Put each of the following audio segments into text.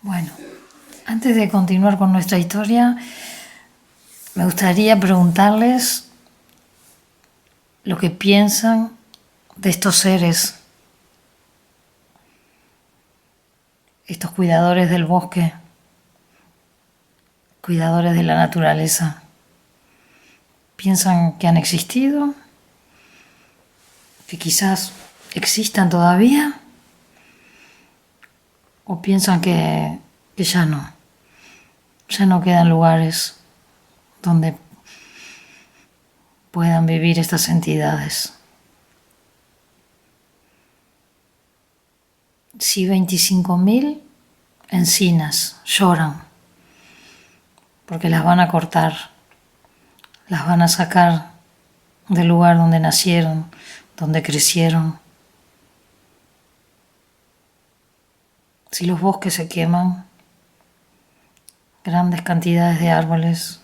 Bueno, antes de continuar con nuestra historia, me gustaría preguntarles lo que piensan de estos seres, estos cuidadores del bosque, cuidadores de la naturaleza. ¿Piensan que han existido? ¿Que quizás existan todavía? ¿O piensan que ya no quedan lugares donde puedan vivir estas entidades? Si 25.000 encinas lloran porque las van a cortar, las van a sacar del lugar donde nacieron, donde crecieron. Si los bosques se queman, grandes cantidades de árboles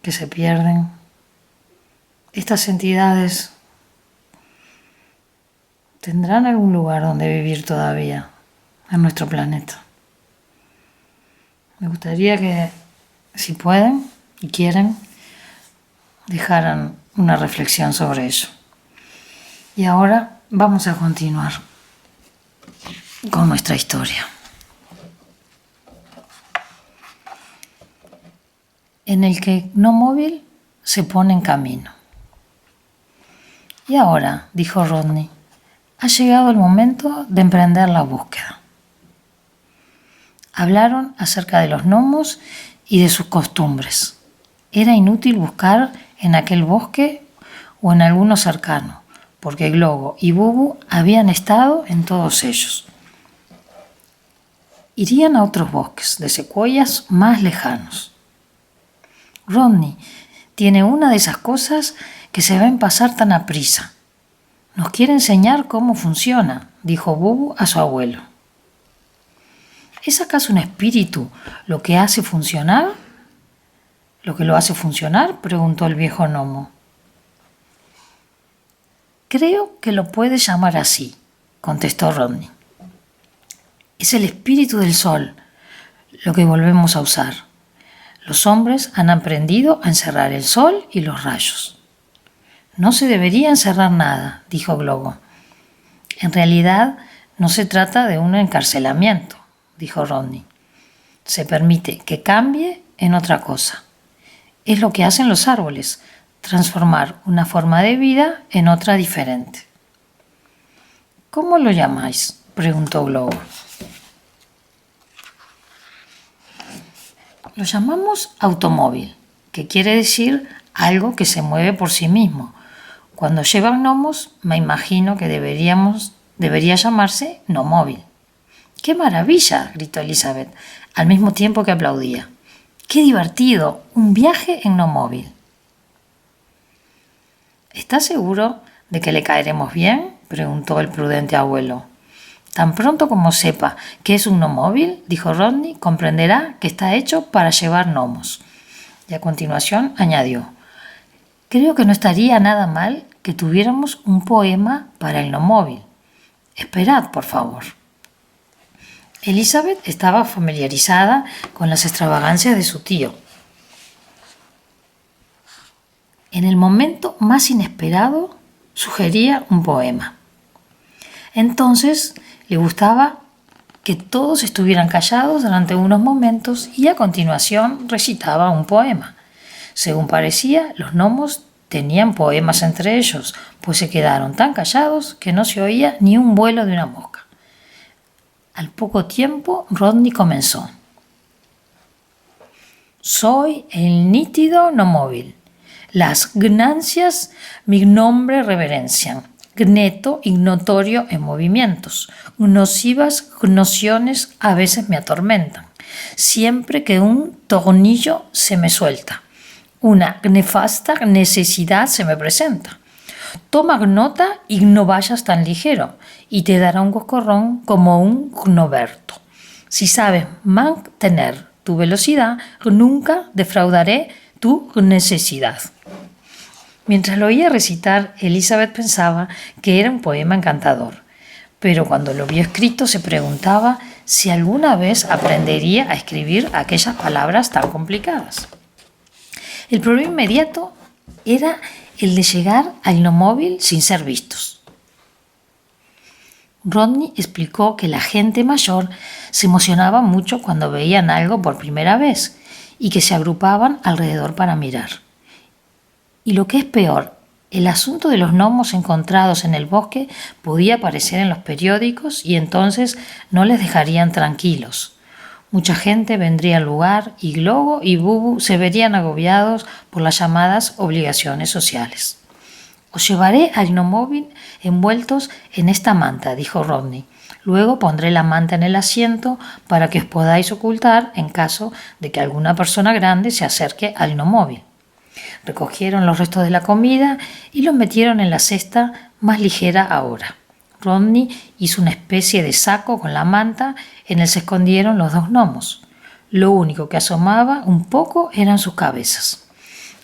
que se pierden, estas entidades tendrán algún lugar donde vivir todavía en nuestro planeta. Me gustaría que, si pueden y quieren, dejaran una reflexión sobre ello. Y ahora vamos a continuar con nuestra historia. En el que no móvil se pone en camino. Y ahora, dijo Rodney, ha llegado el momento de emprender la búsqueda. Hablaron acerca de los gnomos y de sus costumbres. Era inútil buscar en aquel bosque o en alguno cercano, porque Globo y Bubu habían estado en todos ellos. Irían a otros bosques de secuoyas más lejanos. Rodney tiene una de esas cosas que se ven pasar tan aprisa. Nos quiere enseñar cómo funciona, dijo Bubu a su abuelo. ¿Es acaso un espíritu lo que hace funcionar? ¿Lo que lo hace funcionar?, preguntó el viejo gnomo. Creo que lo puedes llamar así, contestó Rodney. Es el espíritu del sol lo que volvemos a usar. Los hombres han aprendido a encerrar el sol y los rayos. No se debería encerrar nada, dijo Globo. En realidad no se trata de un encarcelamiento, dijo Rodney. Se permite que cambie en otra cosa. Es lo que hacen los árboles, transformar una forma de vida en otra diferente. ¿Cómo lo llamáis?, preguntó Globo. Lo llamamos automóvil, que quiere decir algo que se mueve por sí mismo. Cuando llevan gnomos, me imagino que debería llamarse gnomóvil. ¡Qué maravilla!, gritó Elizabeth, al mismo tiempo que aplaudía. ¡Qué divertido! Un viaje en gnomóvil. ¿Estás seguro de que le caeremos bien?, preguntó el prudente abuelo. Tan pronto como sepa que es un gnomóvil, dijo Rodney, comprenderá que está hecho para llevar gnomos. Y a continuación añadió, creo que no estaría nada mal que tuviéramos un poema para el gnomóvil. Esperad, por favor. Elizabeth estaba familiarizada con las extravagancias de su tío. En el momento más inesperado, sugería un poema. Entonces, le gustaba que todos estuvieran callados durante unos momentos y a continuación recitaba un poema. Según parecía, los gnomos tenían poemas entre ellos, pues se quedaron tan callados que no se oía ni un vuelo de una mosca. Al poco tiempo, Rodney comenzó. Soy el nítido gnomóvil. Las gnancias mi nombre reverencian. Gneto ignotorio en movimientos. Nocivas nociones a veces me atormentan. Siempre que un tornillo se me suelta. Una nefasta necesidad se me presenta. Toma nota y no vayas tan ligero, y te dará un coscorrón como un gnoberto. Si sabes mantener tu velocidad, nunca defraudaré tu necesidad. Mientras lo oía recitar, Elizabeth pensaba que era un poema encantador, pero cuando lo vio escrito se preguntaba si alguna vez aprendería a escribir aquellas palabras tan complicadas. El problema inmediato era el de llegar al Gnomóvil sin ser vistos. Rodney explicó que la gente mayor se emocionaba mucho cuando veían algo por primera vez y que se agrupaban alrededor para mirar. Y lo que es peor, el asunto de los gnomos encontrados en el bosque podía aparecer en los periódicos y entonces no les dejarían tranquilos. Mucha gente vendría al lugar y Globo y Bubu se verían agobiados por las llamadas obligaciones sociales. «Os llevaré al Gnomóvil envueltos en esta manta», dijo Rodney. «Luego pondré la manta en el asiento para que os podáis ocultar en caso de que alguna persona grande se acerque al Gnomóvil». Recogieron los restos de la comida y los metieron en la cesta más ligera ahora. Rodney hizo una especie de saco con la manta, en él se escondieron los dos gnomos. Lo único que asomaba un poco eran sus cabezas.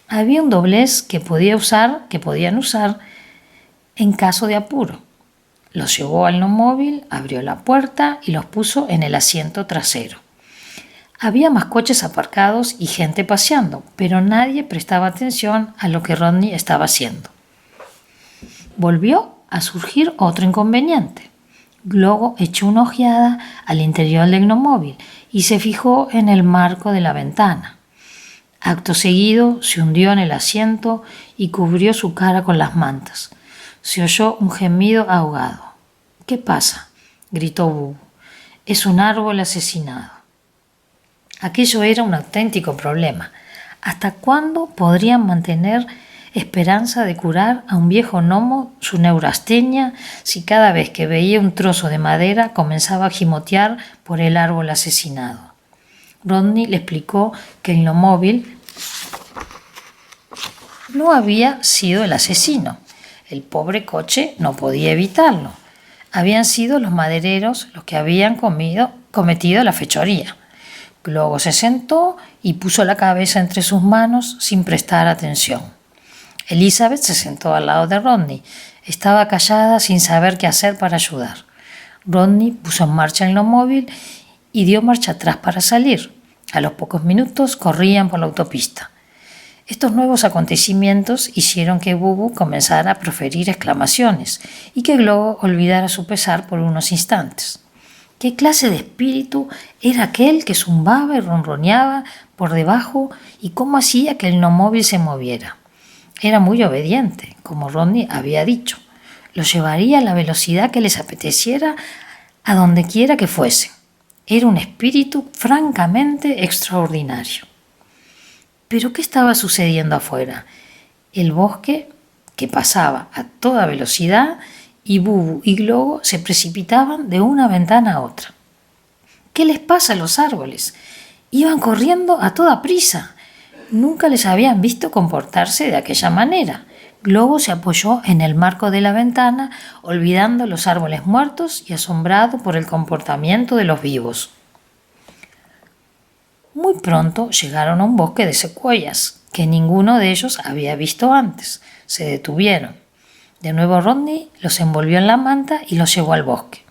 Había un doblez que podían usar en caso de apuro. Los llevó al Gnomóvil, abrió la puerta y los puso en el asiento trasero. Había más coches aparcados y gente paseando, pero nadie prestaba atención a lo que Rodney estaba haciendo. Volvió a surgir otro inconveniente. Globo echó una ojeada al interior del Gnomóvil y se fijó en el marco de la ventana. Acto seguido se hundió en el asiento y cubrió su cara con las mantas. Se oyó un gemido ahogado. «¿Qué pasa?», gritó Bubu. «Es un árbol asesinado». Aquello era un auténtico problema. ¿Hasta cuándo podrían mantener esperanza de curar a un viejo gnomo su neurastenia si cada vez que veía un trozo de madera comenzaba a gimotear por el árbol asesinado? Rodney le explicó que el Gnomóvil no había sido el asesino. El pobre coche no podía evitarlo. Habían sido los madereros los que habían cometido la fechoría. Globo se sentó y puso la cabeza entre sus manos sin prestar atención. Elizabeth se sentó al lado de Rodney. Estaba callada sin saber qué hacer para ayudar. Rodney puso en marcha el Gnomóvil y dio marcha atrás para salir. A los pocos minutos corrían por la autopista. Estos nuevos acontecimientos hicieron que Bubu comenzara a proferir exclamaciones y que Globo olvidara su pesar por unos instantes. ¿Qué clase de espíritu era aquel que zumbaba y ronroneaba por debajo y cómo hacía que el Gnomóvil se moviera? Era muy obediente, como Rodney había dicho. Lo llevaría a la velocidad que les apeteciera a donde quiera que fuese. Era un espíritu francamente extraordinario. ¿Pero qué estaba sucediendo afuera? El bosque, que pasaba a toda velocidad, y Bubu y Globo se precipitaban de una ventana a otra. ¿Qué les pasa a los árboles? Iban corriendo a toda prisa. Nunca les habían visto comportarse de aquella manera. Globo se apoyó en el marco de la ventana, olvidando los árboles muertos y asombrado por el comportamiento de los vivos. Muy pronto llegaron a un bosque de secuoyas, que ninguno de ellos había visto antes. Se detuvieron. De nuevo Rodney los envolvió en la manta y los llevó al bosque.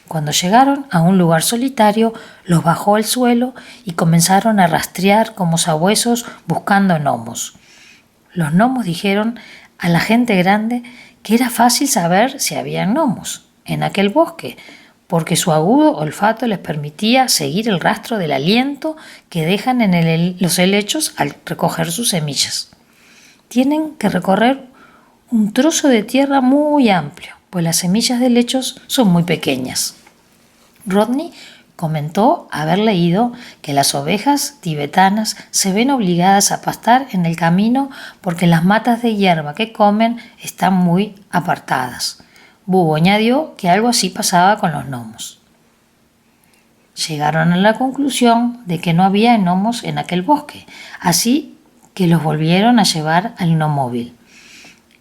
Cuando llegaron a un lugar solitario, los bajó al suelo y comenzaron a rastrear como sabuesos buscando gnomos. Los gnomos dijeron a la gente grande que era fácil saber si había gnomos en aquel bosque, porque su agudo olfato les permitía seguir el rastro del aliento que dejan en los helechos al recoger sus semillas. Tienen que recorrer un trozo de tierra muy amplio, pues las semillas de helechos son muy pequeñas. Rodney comentó haber leído que las ovejas tibetanas se ven obligadas a pastar en el camino porque las matas de hierba que comen están muy apartadas. Bubu añadió que algo así pasaba con los gnomos. Llegaron a la conclusión de que no había gnomos en aquel bosque, así que los volvieron a llevar al Gnomóvil.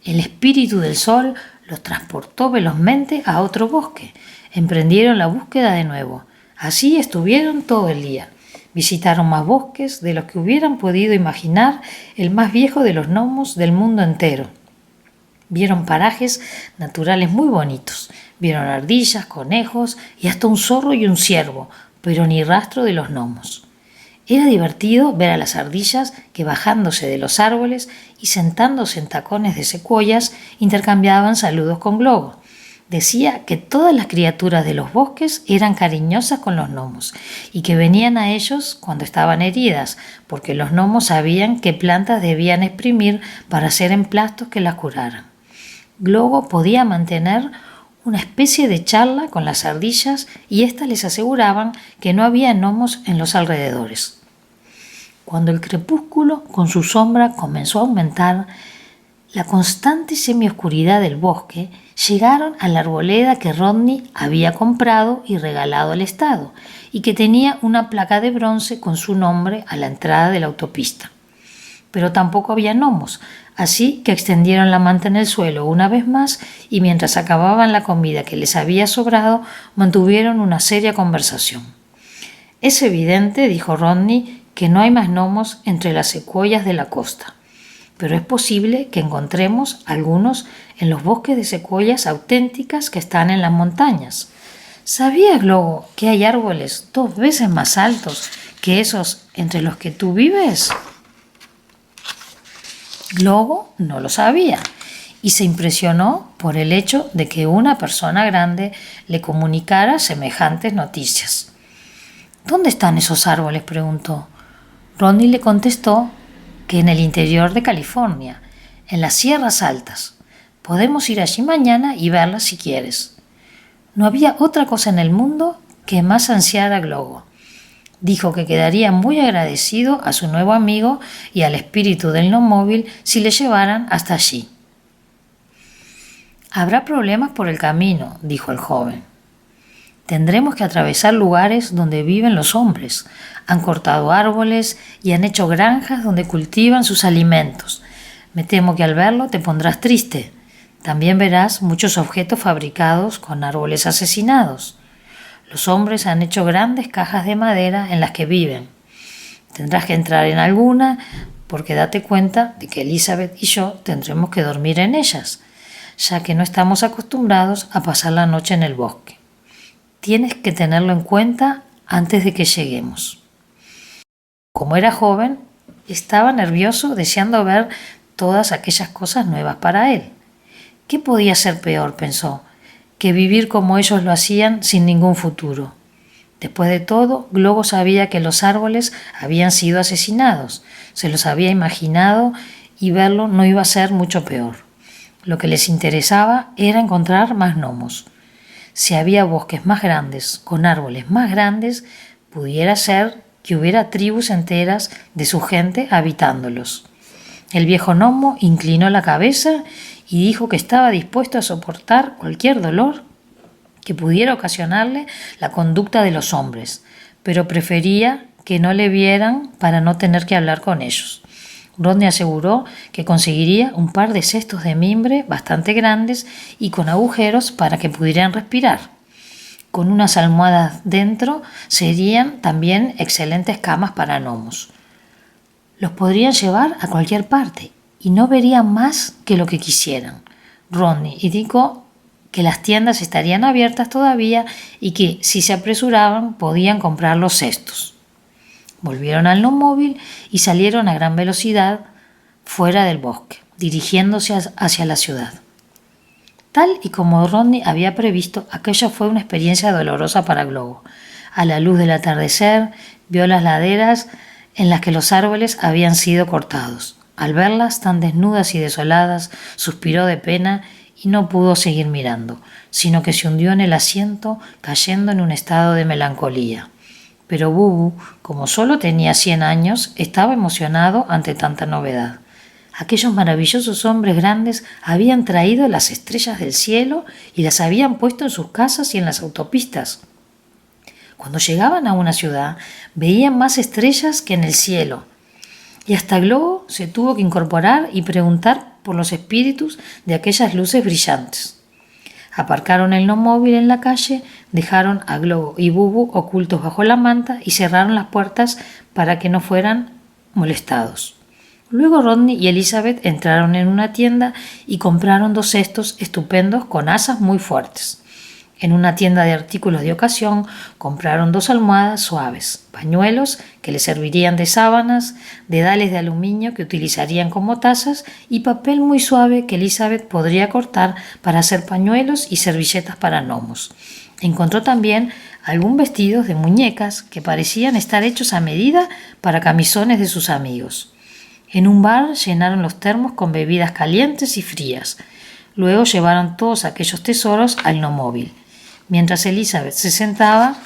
El espíritu del sol los transportó velozmente a otro bosque. Emprendieron la búsqueda de nuevo. Así estuvieron todo el día. Visitaron más bosques de los que hubieran podido imaginar el más viejo de los gnomos del mundo entero. Vieron parajes naturales muy bonitos, Vieron ardillas, conejos y hasta un zorro y un ciervo, pero ni rastro de los gnomos. Era divertido ver a las ardillas que, bajándose de los árboles y sentándose en tacones de secuoyas, intercambiaban saludos con Globo. Decía que todas las criaturas de los bosques eran cariñosas con los gnomos y que venían a ellos cuando estaban heridas, porque los gnomos sabían qué plantas debían exprimir para hacer emplastos que las curaran. Globo podía mantener una especie de charla con las ardillas y éstas les aseguraban que no había gnomos en los alrededores. Cuando el crepúsculo con su sombra comenzó a aumentar, la constante semioscuridad del bosque, llegaron a la arboleda que Rodney había comprado y regalado al Estado y que tenía una placa de bronce con su nombre a la entrada de la autopista. Pero tampoco había gnomos, así que extendieron la manta en el suelo una vez más y mientras acababan la comida que les había sobrado, mantuvieron una seria conversación. «Es evidente», dijo Rodney, «que no hay más gnomos entre las secuoyas de la costa, pero es posible que encontremos algunos en los bosques de secuoyas auténticas que están en las montañas. ¿Sabías, Globo, que hay árboles 2 veces más altos que esos entre los que tú vives?» Globo no lo sabía y se impresionó por el hecho de que una persona grande le comunicara semejantes noticias. «¿Dónde están esos árboles?», preguntó. Rodney le contestó que en el interior de California, en las sierras altas. Podemos ir allí mañana y verlas si quieres. No había otra cosa en el mundo que más ansiara Globo. Dijo que quedaría muy agradecido a su nuevo amigo y al espíritu del gnomóvil si le llevaran hasta allí. «Habrá problemas por el camino», dijo el joven. «Tendremos que atravesar lugares donde viven los hombres. Han cortado árboles y han hecho granjas donde cultivan sus alimentos. Me temo que al verlo te pondrás triste. También verás muchos objetos fabricados con árboles asesinados. Los hombres han hecho grandes cajas de madera en las que viven. Tendrás que entrar en alguna porque date cuenta de que Elizabeth y yo tendremos que dormir en ellas, ya que no estamos acostumbrados a pasar la noche en el bosque. Tienes que tenerlo en cuenta antes de que lleguemos». Como era joven, estaba nervioso deseando ver todas aquellas cosas nuevas para él. ¿Qué podía ser peor?, pensó, que vivir como ellos lo hacían sin ningún futuro. Después de todo, Globo sabía que los árboles habían sido asesinados, se los había imaginado y verlo no iba a ser mucho peor. Lo que les interesaba era encontrar más gnomos. Si había bosques más grandes, con árboles más grandes, pudiera ser que hubiera tribus enteras de su gente habitándolos. El viejo gnomo inclinó la cabeza y dijo que estaba dispuesto a soportar cualquier dolor que pudiera ocasionarle la conducta de los hombres, pero prefería que no le vieran para no tener que hablar con ellos. Rodney aseguró que conseguiría un par de cestos de mimbre bastante grandes y con agujeros para que pudieran respirar. Con unas almohadas dentro serían también excelentes camas para gnomos. Los podrían llevar a cualquier parte y no verían más que lo que quisieran. Rodney indicó que las tiendas estarían abiertas todavía y que, si se apresuraban, podían comprar los cestos. Volvieron al gnomóvil y salieron a gran velocidad fuera del bosque, dirigiéndose hacia la ciudad. Tal y como Rodney había previsto, aquella fue una experiencia dolorosa para Globo. A la luz del atardecer, vio las laderas en las que los árboles habían sido cortados. Al verlas tan desnudas y desoladas, suspiró de pena y no pudo seguir mirando, sino que se hundió en el asiento, cayendo en un estado de melancolía. Pero Bubu, como solo tenía 100 años, estaba emocionado ante tanta novedad. Aquellos maravillosos hombres grandes habían traído las estrellas del cielo y las habían puesto en sus casas y en las autopistas. Cuando llegaban a una ciudad, veían más estrellas que en el cielo. Y hasta Globo se tuvo que incorporar y preguntar por los espíritus de aquellas luces brillantes. Aparcaron el gnomóvil en la calle, dejaron a Globo y Bubu ocultos bajo la manta y cerraron las puertas para que no fueran molestados. Luego Rodney y Elizabeth entraron en una tienda y compraron 2 cestos estupendos con asas muy fuertes. En una tienda de artículos de ocasión compraron 2 almohadas suaves, pañuelos que le servirían de sábanas, dedales de aluminio que utilizarían como tazas y papel muy suave que Elizabeth podría cortar para hacer pañuelos y servilletas para gnomos. Encontró también algún vestidos de muñecas que parecían estar hechos a medida para camisones de sus amigos. En un bar llenaron los termos con bebidas calientes y frías. Luego llevaron todos aquellos tesoros al gnomóvil, mientras Elizabeth se sentaba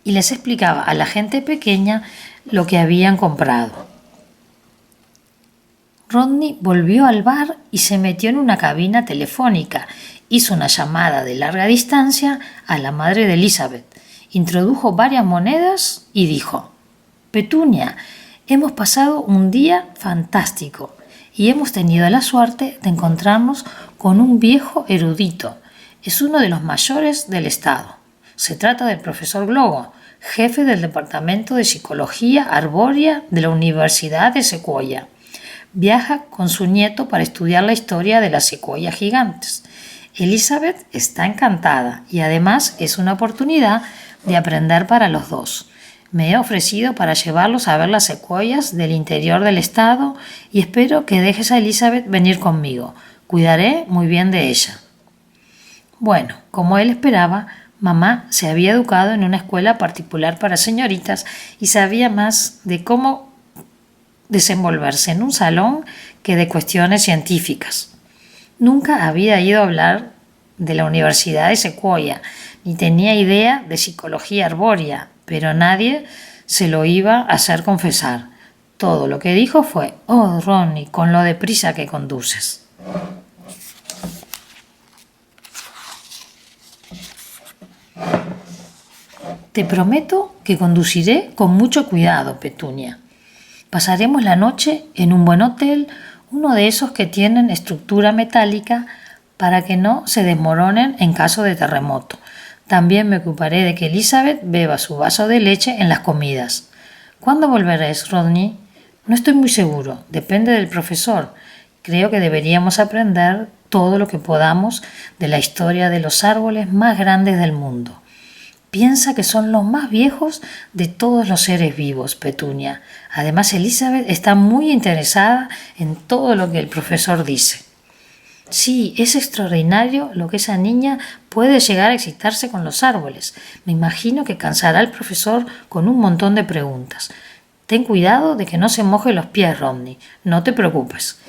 y les explicaba a la gente pequeña lo que habían comprado. Rodney volvió al bar y se metió en una cabina telefónica. Hizo una llamada de larga distancia a la madre de Elizabeth, introdujo varias monedas y dijo: «Petunia, hemos pasado un día fantástico y hemos tenido la suerte de encontrarnos con un viejo erudito. Es uno de los mayores del estado. Se trata del profesor Glogo, jefe del Departamento de Psicología Arbórea de la Universidad de Sequoia. Viaja con su nieto para estudiar la historia de las secuoyas gigantes. Elizabeth está encantada y además es una oportunidad de aprender para los dos. Me he ofrecido para llevarlos a ver las secuoyas del interior del estado y espero que dejes a Elizabeth venir conmigo. Cuidaré muy bien de ella». Bueno, como él esperaba, mamá se había educado en una escuela particular para señoritas y sabía más de cómo desenvolverse en un salón que de cuestiones científicas. Nunca había ido a hablar de la Universidad de Sequoia, ni tenía idea de psicología arbórea, pero nadie se lo iba a hacer confesar. Todo lo que dijo fue: «Oh, Ronnie, con lo deprisa que conduces». «Te prometo que conduciré con mucho cuidado, Petunia. Pasaremos la noche en un buen hotel, uno de esos que tienen estructura metálica para que no se desmoronen en caso de terremoto. También me ocuparé de que Elizabeth beba su vaso de leche en las comidas. ¿Cuándo volveréis, Rodney?» «No estoy muy seguro, depende del profesor. Creo que deberíamos aprender todo lo que podamos de la historia de los árboles más grandes del mundo. Piensa que son los más viejos de todos los seres vivos, Petunia. Además, Elizabeth está muy interesada en todo lo que el profesor dice». «Sí, es extraordinario lo que esa niña puede llegar a excitarse con los árboles. Me imagino que cansará al profesor con un montón de preguntas. Ten cuidado de que no se moje los pies, Rodney. No te preocupes.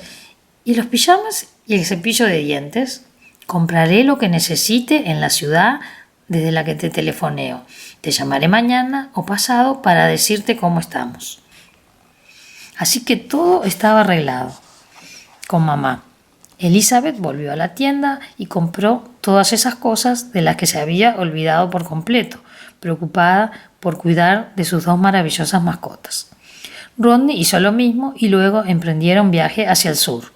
¿Y los pijamas y el cepillo de dientes?» «Compraré lo que necesite en la ciudad desde la que te telefoneo. Te llamaré mañana o pasado para decirte cómo estamos». Así que todo estaba arreglado con mamá. Elizabeth volvió a la tienda y compró todas esas cosas de las que se había olvidado por completo, preocupada por cuidar de sus 2 maravillosas mascotas. Rodney hizo lo mismo y luego emprendieron viaje hacia el sur.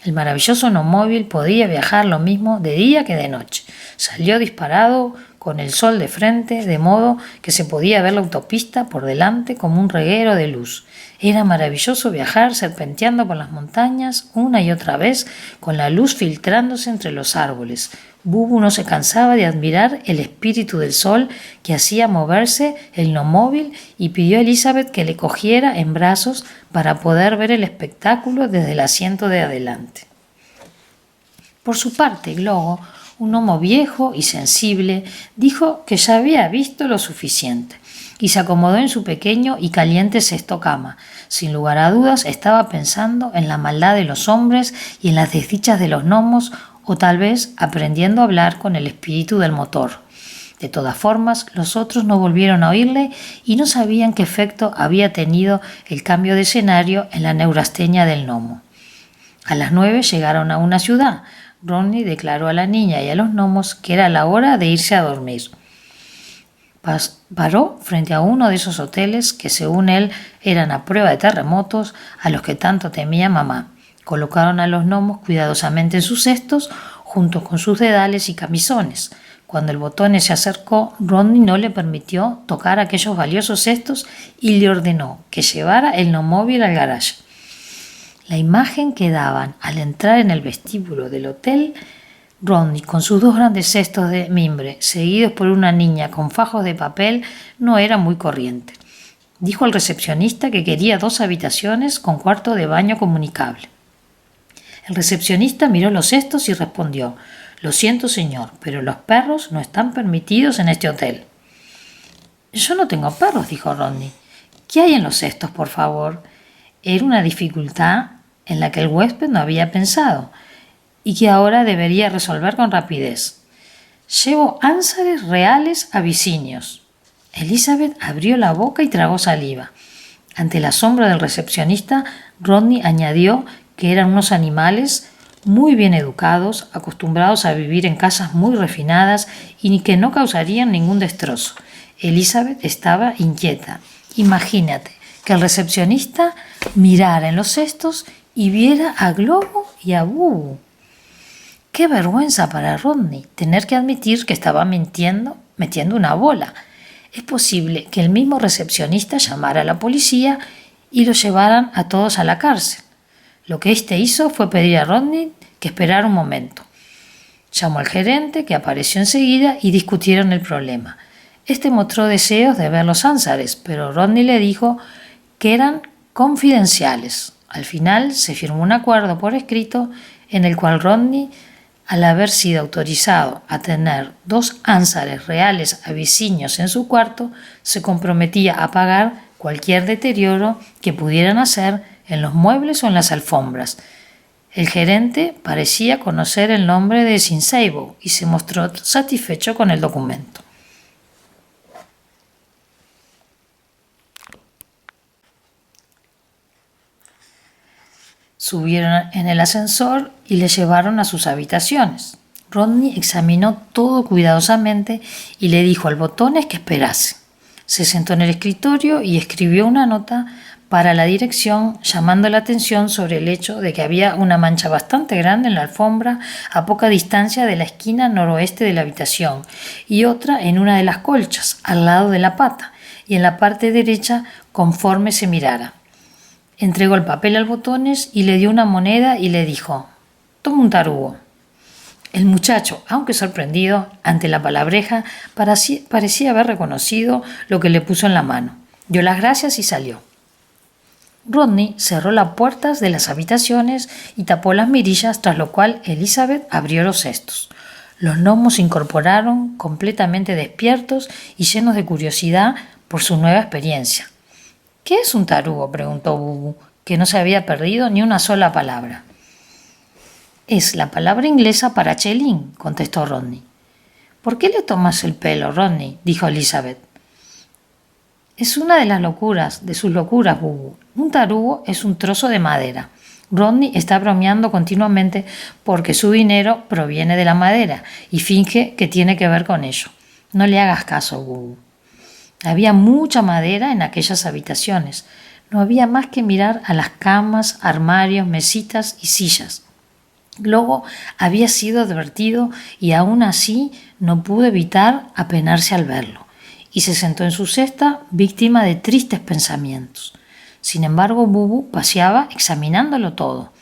El maravilloso gnomóvil podía viajar lo mismo de día que de noche. Salió disparado con el sol de frente, de modo que se podía ver la autopista por delante como un reguero de luz. Era maravilloso viajar serpenteando por las montañas una y otra vez, con la luz filtrándose entre los árboles. Bubu no se cansaba de admirar el espíritu del sol que hacía moverse el gnomóvil y pidió a Elizabeth que le cogiera en brazos para poder ver el espectáculo desde el asiento de adelante. Por su parte, Glogo, un gnomo viejo y sensible, dijo que ya había visto lo suficiente y se acomodó en su pequeño y caliente cestocama. Sin lugar a dudas, estaba pensando en la maldad de los hombres y en las desdichas de los gnomos, o tal vez aprendiendo a hablar con el espíritu del motor. De todas formas, los otros no volvieron a oírle y no sabían qué efecto había tenido el cambio de escenario en la neurastenia del gnomo. A las 9 llegaron a una ciudad. Rodney declaró a la niña y a los gnomos que era la hora de irse a dormir. Paró frente a uno de esos hoteles que, según él, eran a prueba de terremotos a los que tanto temía mamá. Colocaron a los gnomos cuidadosamente en sus cestos, junto con sus dedales y camisones. Cuando el botón se acercó, Rodney no le permitió tocar aquellos valiosos cestos y le ordenó que llevara el gnomóvil al garaje. La imagen que daban al entrar en el vestíbulo del hotel Rodney, con sus 2 grandes cestos de mimbre, seguidos por una niña con fajos de papel, no era muy corriente. Dijo al recepcionista que quería 2 habitaciones con cuarto de baño comunicable. El recepcionista miró los cestos y respondió: «Lo siento, señor, pero los perros no están permitidos en este hotel». «Yo no tengo perros», dijo Rodney. «¿Qué hay en los cestos, por favor?». Era una dificultad en la que el huésped no había pensado y que ahora debería resolver con rapidez. «Llevo ánsares reales abisinios». Elizabeth abrió la boca y tragó saliva. Ante el asombro del recepcionista, Rodney añadió que eran unos animales muy bien educados, acostumbrados a vivir en casas muy refinadas y que no causarían ningún destrozo. Elizabeth estaba inquieta. Imagínate que el recepcionista mirara en los cestos y viera a Globo y a Bubu. Qué vergüenza para Rodney tener que admitir que estaba metiendo una bola. Es posible que el mismo recepcionista llamara a la policía y los llevaran a todos a la cárcel. Lo que éste hizo fue pedir a Rodney que esperara un momento. Llamó al gerente, que apareció enseguida, y discutieron el problema. Este mostró deseos de ver los ánsares, pero Rodney le dijo que eran confidenciales. Al final se firmó un acuerdo por escrito en el cual Rodney, al haber sido autorizado a tener 2 ánsares reales abisinios en su cuarto, se comprometía a pagar cualquier deterioro que pudieran hacer en los muebles o en las alfombras. El gerente parecía conocer el nombre de Sincebo y se mostró satisfecho con el documento. Subieron en el ascensor y le llevaron a sus habitaciones. Rodney examinó todo cuidadosamente y le dijo al Botones que esperase. Se sentó en el escritorio y escribió una nota para la dirección, llamando la atención sobre el hecho de que había una mancha bastante grande en la alfombra a poca distancia de la esquina noroeste de la habitación y otra en una de las colchas, al lado de la pata, y en la parte derecha conforme se mirara. Entregó el papel al Botones y le dio una moneda y le dijo: «Toma un tarugo». El muchacho, aunque sorprendido ante la palabreja, parecía haber reconocido lo que le puso en la mano. Dio las gracias y salió. Rodney cerró las puertas de las habitaciones y tapó las mirillas, tras lo cual Elizabeth abrió los cestos. Los gnomos se incorporaron completamente despiertos y llenos de curiosidad por su nueva experiencia. «¿Qué es un tarugo?», preguntó Bubu, que no se había perdido ni una sola palabra. «Es la palabra inglesa para chelín», contestó Rodney. «¿Por qué le tomas el pelo, Rodney?», dijo Elizabeth. «Es una de sus locuras, Bubu. Un tarugo es un trozo de madera». Rodney está bromeando continuamente porque su dinero proviene de la madera y finge que tiene que ver con ello. No le hagas caso, Bubu. Había mucha madera en aquellas habitaciones. No había más que mirar a las camas, armarios, mesitas y sillas. Globo había sido advertido y aún así no pudo evitar apenarse al verlo, y se sentó en su cesta víctima de tristes pensamientos. Sin embargo, Bubu paseaba examinándolo todo.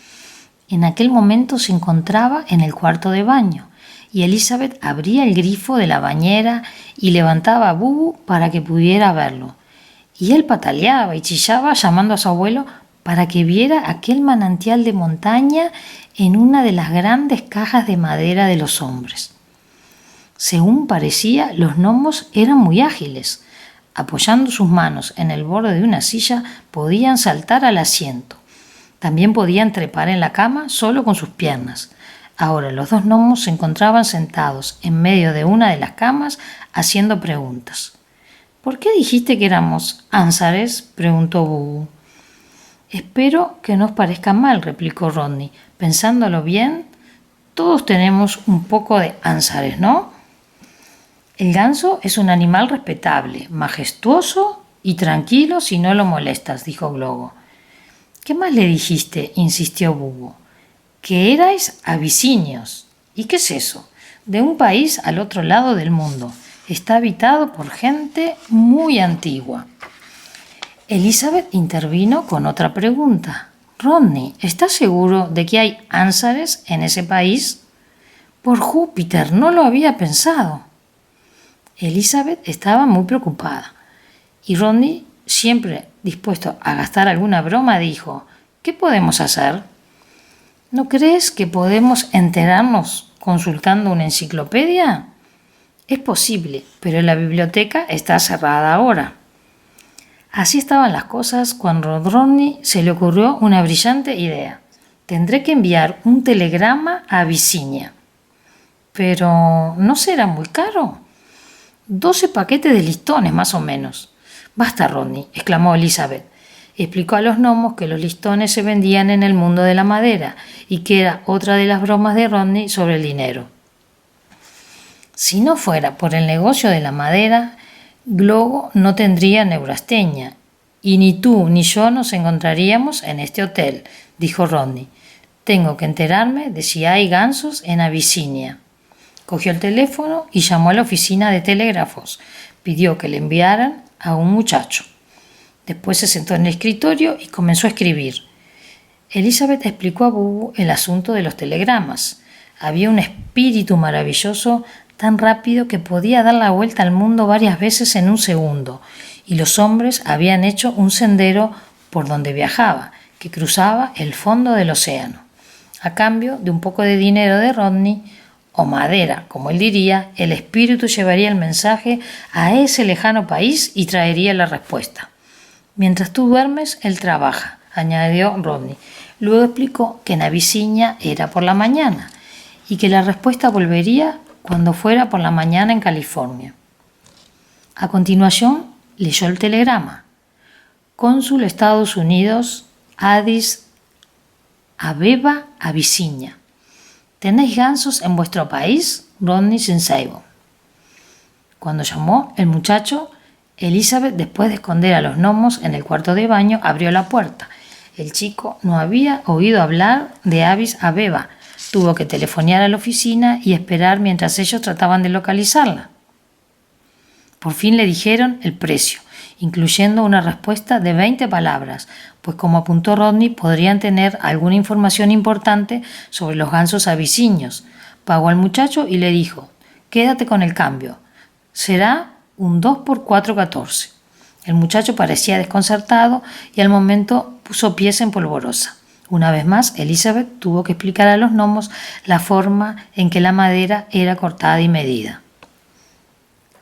En aquel momento se encontraba en el cuarto de baño, y Elizabeth abría el grifo de la bañera y levantaba a Bubu para que pudiera verlo. Y él pataleaba y chillaba llamando a su abuelo para que viera aquel manantial de montaña en una de las grandes cajas de madera de los hombres. Según parecía, los gnomos eran muy ágiles. Apoyando sus manos en el borde de una silla, podían saltar al asiento. También podían trepar en la cama solo con sus piernas. Ahora los 2 gnomos se encontraban sentados en medio de una de las camas haciendo preguntas. «¿Por qué dijiste que éramos ánsares?», preguntó Bubu. «Espero que no os parezca mal», replicó Rodney. «Pensándolo bien, todos tenemos un poco de ánsares, ¿no?». «El ganso es un animal respetable, majestuoso y tranquilo si no lo molestas», dijo Globo. «¿Qué más le dijiste?», insistió Bubu. «Que erais abisinios». «¿Y qué es eso?». «De un país al otro lado del mundo. Está habitado por gente muy antigua». Elizabeth intervino con otra pregunta. «Rodney, ¿estás seguro de que hay ánsares en ese país?». Por Júpiter, no lo había pensado. Elizabeth estaba muy preocupada y Rodney, siempre dispuesto a gastar alguna broma, dijo: ¿qué podemos hacer? ¿No crees que podemos enterarnos consultando una enciclopedia? Es posible, pero la biblioteca está cerrada ahora. Así estaban las cosas cuando a Rodney se le ocurrió una brillante idea. Tendré que enviar un telegrama a Abisinia. Pero ¿no será muy caro? 12 paquetes de listones, más o menos. Basta, Rodney, exclamó Elizabeth. Explicó a los gnomos que los listones se vendían en el mundo de la madera y que era otra de las bromas de Rodney sobre el dinero. Si no fuera por el negocio de la madera, Glogo no tendría neurastenia, y ni tú ni yo nos encontraríamos en este hotel, dijo Rodney. Tengo que enterarme de si hay gansos en Abisinia. Cogió el teléfono y llamó a la oficina de telégrafos. Pidió que le enviaran a un muchacho. Después se sentó en el escritorio y comenzó a escribir. Elizabeth explicó a Bubu el asunto de los telegramas. Había un espíritu maravilloso tan rápido que podía dar la vuelta al mundo varias veces en un segundo, y los hombres habían hecho un sendero por donde viajaba, que cruzaba el fondo del océano. A cambio de un poco de dinero de Rodney, o madera, como él diría, el espíritu llevaría el mensaje a ese lejano país y traería la respuesta. Mientras tú duermes, él trabaja, añadió Rodney. Luego explicó que en Abisinia era por la mañana y que la respuesta volvería cuando fuera por la mañana en California. A continuación, leyó el telegrama. Cónsul Estados Unidos, Addis Abeba, Abisinia. ¿Tenéis gansos en vuestro país? Rodney Sinseibo. Cuando llamó el muchacho, Elizabeth, después de esconder a los gnomos en el cuarto de baño, abrió la puerta. El chico no había oído hablar de Addis Abeba. Tuvo que telefonear a la oficina y esperar mientras ellos trataban de localizarla. Por fin le dijeron el precio, incluyendo una respuesta de 20 palabras, pues como apuntó Rodney, podrían tener alguna información importante sobre los gansos abisinios. Pagó al muchacho y le dijo: quédate con el cambio. Será un 2 por 4,14. El muchacho parecía desconcertado y al momento puso pies en polvorosa. Una vez más, Elizabeth tuvo que explicar a los gnomos la forma en que la madera era cortada y medida.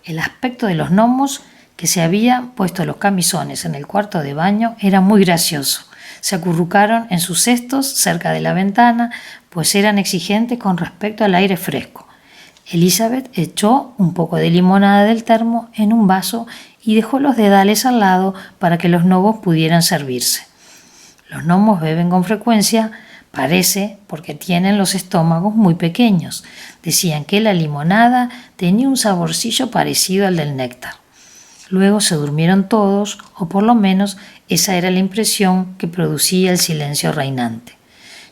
El aspecto de los gnomos, que se habían puesto los camisones en el cuarto de baño, era muy gracioso. Se acurrucaron en sus cestos cerca de la ventana, pues eran exigentes con respecto al aire fresco. Elizabeth echó un poco de limonada del termo en un vaso y dejó los dedales al lado para que los gnomos pudieran servirse. Los gnomos beben con frecuencia, parece, porque tienen los estómagos muy pequeños. Decían que la limonada tenía un saborcillo parecido al del néctar. Luego se durmieron todos, o por lo menos esa era la impresión que producía el silencio reinante.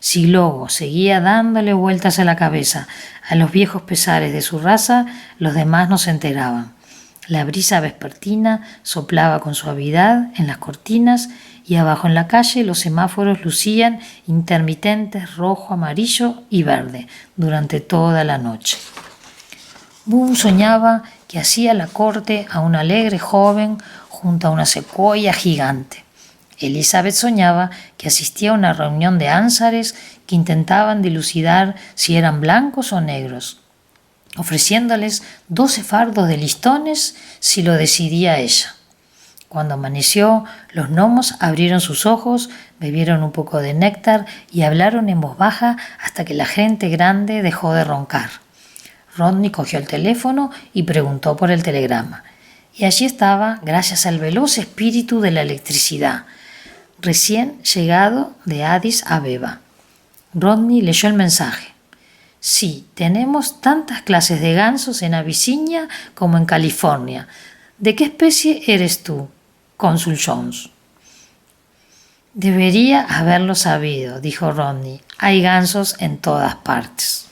Si Glogo seguía dándole vueltas a la cabeza a los viejos pesares de su raza, los demás no se enteraban. La brisa vespertina soplaba con suavidad en las cortinas y abajo en la calle los semáforos lucían intermitentes rojo, amarillo y verde durante toda la noche. Bubu soñaba que hacía la corte a una alegre joven junto a una secuoya gigante. Elizabeth soñaba que asistía a una reunión de ánsares que intentaban dilucidar si eran blancos o negros, ofreciéndoles 12 fardos de listones si lo decidía ella. Cuando amaneció, los gnomos abrieron sus ojos, bebieron un poco de néctar y hablaron en voz baja hasta que la gente grande dejó de roncar. Rodney cogió el teléfono y preguntó por el telegrama. Y allí estaba, gracias al veloz espíritu de la electricidad, recién llegado de Addis Abeba. Rodney leyó el mensaje. Sí, tenemos tantas clases de gansos en Abisinia como en California. ¿De qué especie eres tú, Cónsul Jones? Debería haberlo sabido, dijo Rodney. Hay gansos en todas partes.